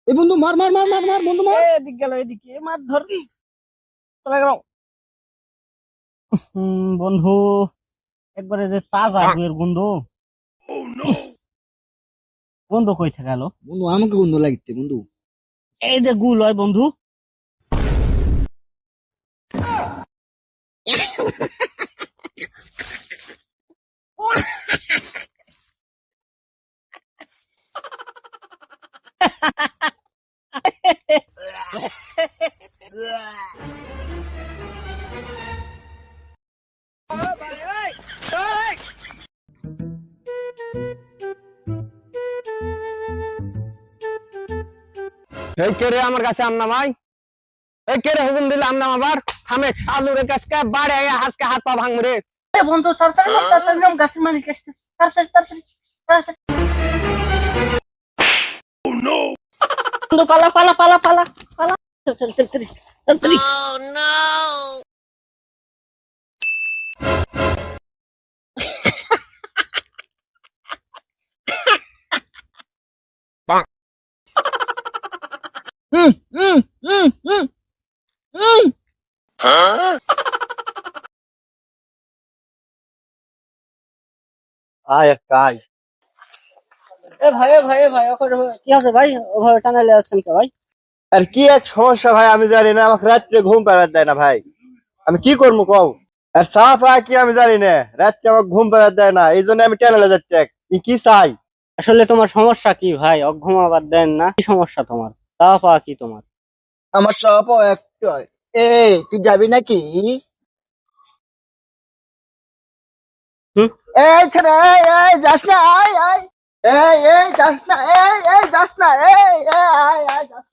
এই বন্ধু মার মার মার মার মার বন্ধু মার। এদিক গেল, এদিকে মার ধর। চলে গেল। বন্ধু, একবারে যে তাজা বইয়ের গন্ধ। বন্ধু কই থেকে গেল? বন্ধু আমাকে বন্ধু লাগছে বন্ধু। এই যে গুল হয় বন্ধু। এই কে রে আমার কাছে আম নামাই? এই কে রে হুকুম দিলে আম নামাবার? থামে শালুরে কাছকে বাড়ে আয়া হাসকে হাত পা ভাঙ রে। বন্ধু তাড়াতাড়ি নাম, তাড়াতাড়ি নাম, গাছের মালিক আসছে। তাড়াতাড়ি তাড়াতাড়ি তাড়াতাড়ি। বন্ধু পালা পালা পালা পালা পালা। তাড়াতাড়ি তাড়াতাড়ি। হুম হুম হুম হুম হুম। আয় একটা আয়। এ ভাই এ ভাই এ ভাই, ওখানে কি আছে ভাই? ওভাবে টানালে আছেন কে ভাই? আর কি এক সমস্যা ভাই আমি জানি না, আমাকে রাত্রে ঘুম পাড়াতে দেয় না ভাই। আমি কি করবো কও? আর সাফা কি আমি জানি না, রাত্রে আমাকে ঘুম পাড়াতে দেয় না, এই জন্য আমি টেনে যাচ্ছি। কি চাই? আসলে তোমার সমস্যা কি ভাই? অঘুমাবার দেন না? কি সমস্যা তোমার? তাও পাওয়া কি তোমার? আমার সব একটু তুই যাবি নাকি? হুম? এই ছেড়ে, এই যাস না, আয় আয়। এই যাস না, এই যাস না, এই আয় আয় যাস না।